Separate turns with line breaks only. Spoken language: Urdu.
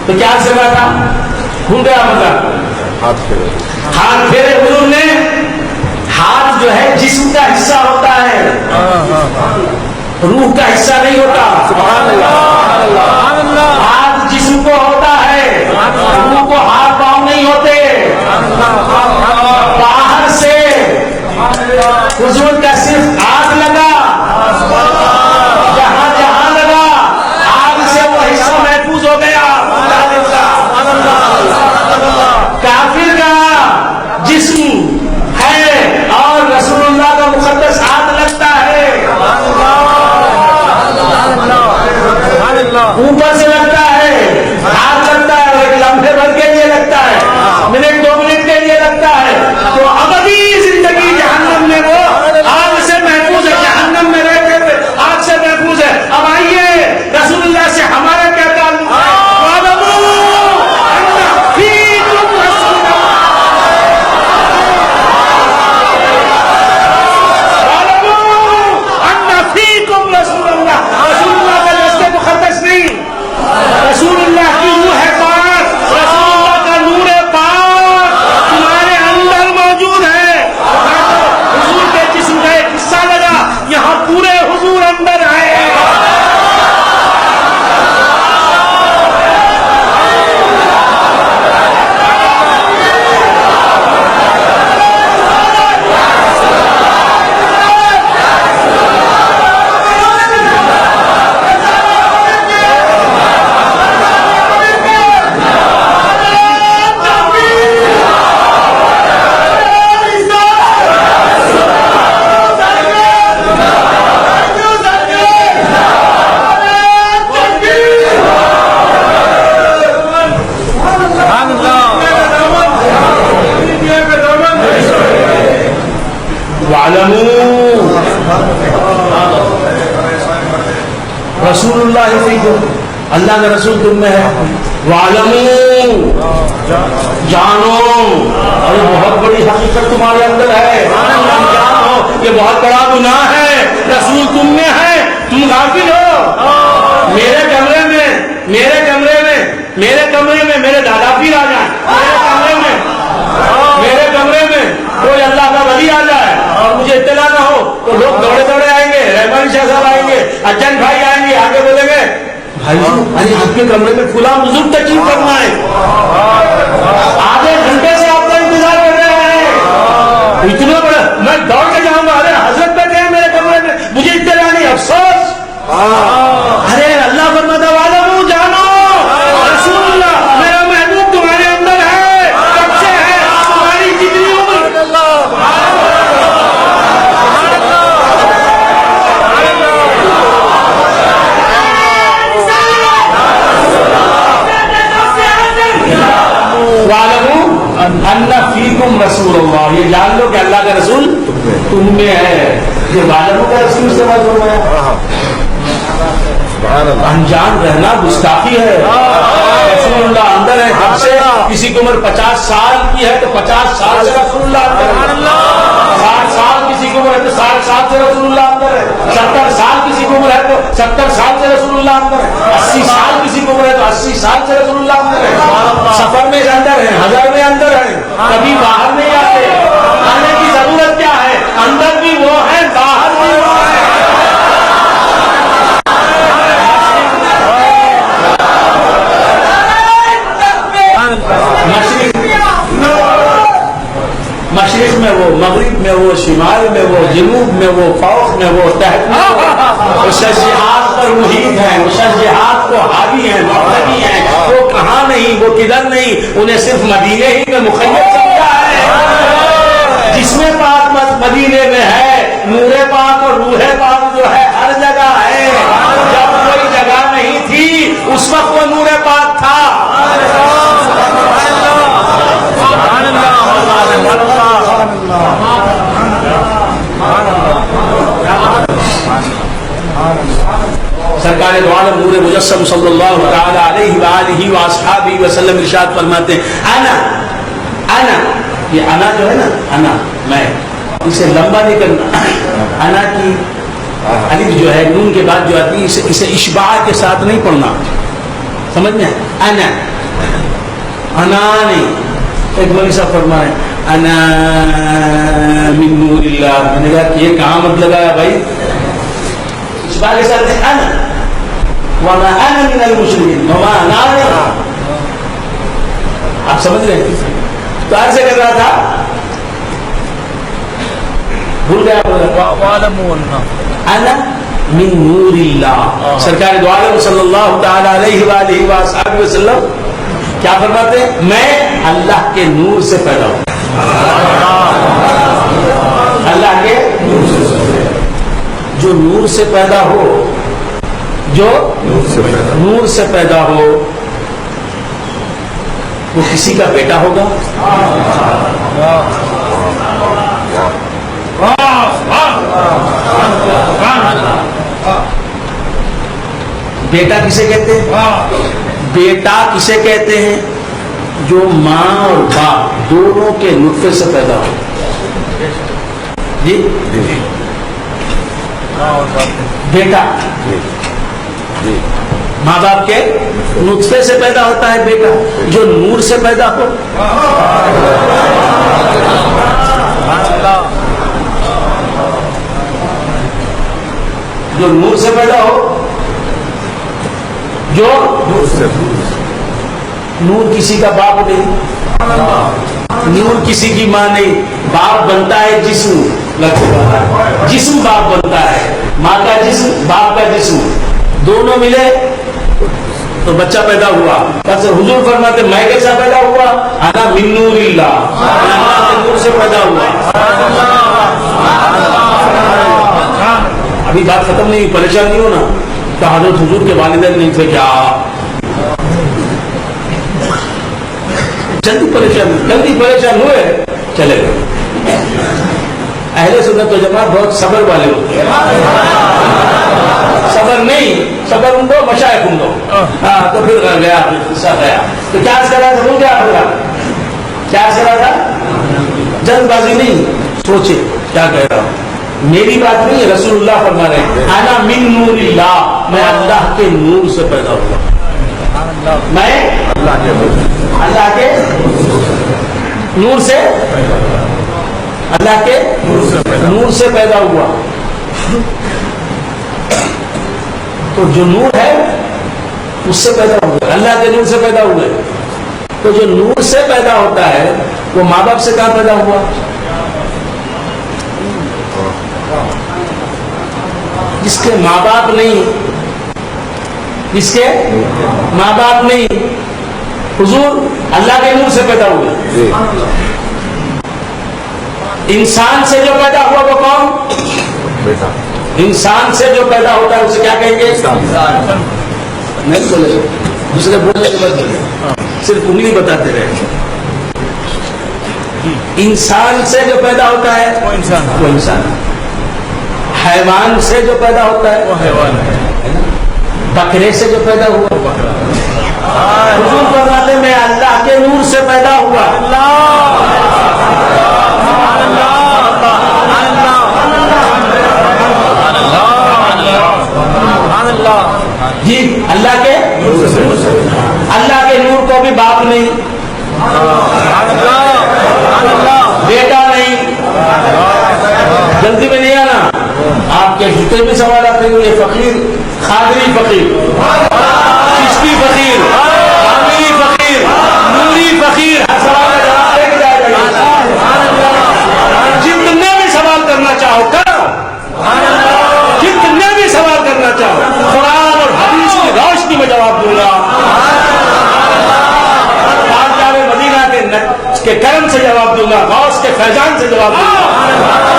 تو کیا سزا تھا؟ بھول گیا مطلب ہاتھ پھیرے حضور نے. ہاتھ جو ہے جسم کا حصہ ہوتا ہے, روح کا حصہ نہیں ہوتا. ہاتھ جسم کو ہوتا ہے, روح کو ہاتھ پاؤں نہیں ہوتے. باہر سے حضور کا صرف آگ لگا, جہاں جہاں لگا آگ سے وہ حصہ محفوظ ہو گیا. کافر کا جسم ہے اور رسول اللہ کا مقدس ہاتھ لگتا ہے, اوپر سے لگتا ہے, ہاتھ لگتا ہے, اور ایک لمحے بھر کے لیے لگتا ہے, منٹ 2 منٹ کے لیے لگتا ہے. تو ابدی زندگی جہنم میں وہ آگ سے محفوظ ہے, جہنم میں رہتے ہوئے آگ سے محفوظ ہے. اب آئیے رسول اللہ سے ہمارا کیا تعلق ہے؟ رسول اللہ کی روح ہے پاک, رسول اللہ کا نور پاک تمہارے اندر موجود ہے. حضور کے جسم کا ایک حصہ لگا, یہاں پورے حضور اندر آئے. رسول اللہ فیکم, اللہ کا رسول تم میں ہے. وَعْلَمُوا, جانو, اور یہ بہت بڑی حقیقت تمہارے اندر ہے. جانو یہ بہت بڑا گناہ ہے, رسول تم میں ہے, تم غافل ہو. میرے کمرے میں میرے دادا پیر آ جائیں, میرے کمرے میں کوئی اللہ کا ولی آ جائے اور مجھے اطلاع نہ ہو تو لوگ دوڑے دوڑے آئیں گے, رحمان شاہ صاحب آئیں گے, اجن بھائی آئیں گے, آگے بولیں گے بھائی ارے آپ کے کمرے میں فلاں بزرگ تشریف فرما ہے, آدھے گھنٹے سے آپ کا انتظار کر رہے ہیں. اتنا بڑا میں دوڑ کے جاؤں گا, ارے حضرت بیٹھے ہیں میرے کمرے میں, مجھے اطلاع نہیں, افسوس. ارے اللہ فرماتا وعلموا, جانو رسول اللہ میرا محبوب تمہارے اندر ہے. کب سے ہے؟ تمہاری جتنی عمر. ان فیکم رسول اللہ, یہ جان لو کہ اللہ کا رسول تم میں ہے. یہ والدوں کا رسول سے بات ہو گیا, انجان رہنا گستاخی ہے. رسول اللہ اندر ہے کب سے؟ کسی کی عمر 50 سال کی ہے تو 50 سال سے رسول اللہ اندر ہے. 60 سال کسی کی عمر ہے تو 60 سال سے رسول اللہ اندر ہے. 70 سال کسی کی عمر ہے تو 70 سال سے رسول اللہ اندر ہے. 80 سال کسی کی عمر ہے تو 80 سال سے رسول اللہ اندر ہے. سفر میں اندر ہے, حضر میں اندر ہے, کبھی باہر نہیں آتے. آنے کی ضرورت کیا ہے؟ اندر بھی وہ ہے, باہر بھی وہ ہے. مشرق میں وہ, مغرب میں وہ, شمال میں وہ, جنوب میں وہ, فوق میں وہ, تحت میں وہ شجاعت پر محیط ہیں, وہ شجاعت کو حاوی ہیں, مقتدی ہیں. وہ کہاں نہیں, وہ کدھر نہیں, انہیں صرف مدینے ہی میں مقید سمجھا ہے. جس میں پاک مدینے میں ہے, نور پاک اور روح پاک جو ہے ہر جگہ ہے. جب کوئی جگہ نہیں تھی اس وقت وہ نور پاک تھا. سرکار دو عالم نور مجسم صلی اللہ تعالی علیہ وآلہ وآصحابہ وسلم ارشاد فرماتے ہیں انا, یہ انا جو ہے نا, انا میں, اسے لمبا نہیں کرنا. انا کی الف جو ہے نون کے بعد جو آتی ہے اسے اشباع کے ساتھ نہیں پڑھنا, سمجھ میں؟ انا انا نہیں. ایک مولوی صاحب فرمائے انا من نور اللہ. میں نے کہا کہ یہ کہاں مطلب آیا بھائی؟ اس بات کے ساتھ انا وما انا من المشرکین وما انا. آپ سمجھ رہے ہیں؟ تو ایسے کر رہا تھا بھول گیا انا من نور اللہ. سرکار دو عالم صلی اللہ تعالی علیہ وآلہ وآلہ وسلم کیا فرماتے ہیں؟ میں اللہ کے نور سے پیدا ہوں. اللہ کے جو نور سے پیدا ہو، جو نور سے پیدا ہو وہ کسی کا بیٹا ہوگا؟ بیٹا کسے کہتے ہیں؟ بیٹا کسے کہتے ہیں؟ جو ماں اور باپ دونوں کے نطفے سے پیدا ہو. جی بیٹا ماں باپ کے نطفے سے پیدا ہوتا ہے بیٹا. جو نور سے پیدا ہو، جو نور سے پیدا ہو، جو نور کسی کا باپ نہیں، نور کسی کی ماں نہیں. باپ بنتا ہے جسم، جسم باپ بنتا ہے. ماں کا جسم، باپ کا جسم دونوں ملے تو بچہ پیدا ہوا. حضور فرماتے میں کیسا پیدا ہوا؟ انا من نور اللہ، میں اللہ کے نور سے پیدا ہوا. ابھی بات ختم نہیں، پریشان نہیں ہونا. تو حضرت حضور کے والدین نہیں تھے کیا؟ جلدی پریشان ہوئے چلے گئے. اہل سنت و جماعت بہت صبر والے ہوتے ہیں. صبر نہیں، صبر ان کو مشائخ ان کو. تو پھر گیا تو کیا کرا تھا وہ؟ کیا کرا تھا؟ جلد بازی نہیں، سوچے کیا کہہ رہا ہوں. میری بات نہیں، رسول اللہ فرما رہے ہیں انا من نور اللہ، میں اللہ کے نور سے پیدا ہوا. میں اللہ کے نور سے، اللہ کے نور سے پیدا ہوا. تو جو نور ہے اس سے پیدا ہوئے، اللہ کے نور سے پیدا ہوئے. تو جو نور سے پیدا ہوتا ہے وہ ماں باپ سے کہاں پیدا ہوا؟ جس کے ماں باپ نہیں، جس کے ماں باپ نہیں، حضور اللہ کے نور سے پیدا ہوئے. انسان سے جو پیدا ہوا وہ کون؟ انسان سے جو پیدا ہوتا ہے اسے کیا کہیں گے؟ نہیں بولے، دوسرے بولنے کے بعد صرف انگلی بتاتے رہے. انسان سے جو پیدا ہوتا ہے وہ انسان. حیوان سے جو پیدا ہوتا ہے وہ حیوان ہے. بکرے سے جو پیدا ہوا بکرا. حضور فرماتے میں اللہ کے نور سے پیدا ہوا. جی اللہ کے نور کو بھی باپ نہیں، بیٹا نہیں. جلدی میں نہیں آنا، آپ کے جوتے بھی سوال آتے ہیں. یہ فقیر، خادری فقیر، چشتی فقیر، عامری فقیر، نوری فقیر، ہر سوال کا جواب لے کے جائے گا. جتنے بھی سوال کرنا چاہو کرو، جتنے بھی سوال کرنا چاہو قرآن اور حدیث کی روشنی میں جواب دوں گا. مدینہ کے کرم سے جواب دوں گا، غوث کے فیضان سے جواب دوں گا.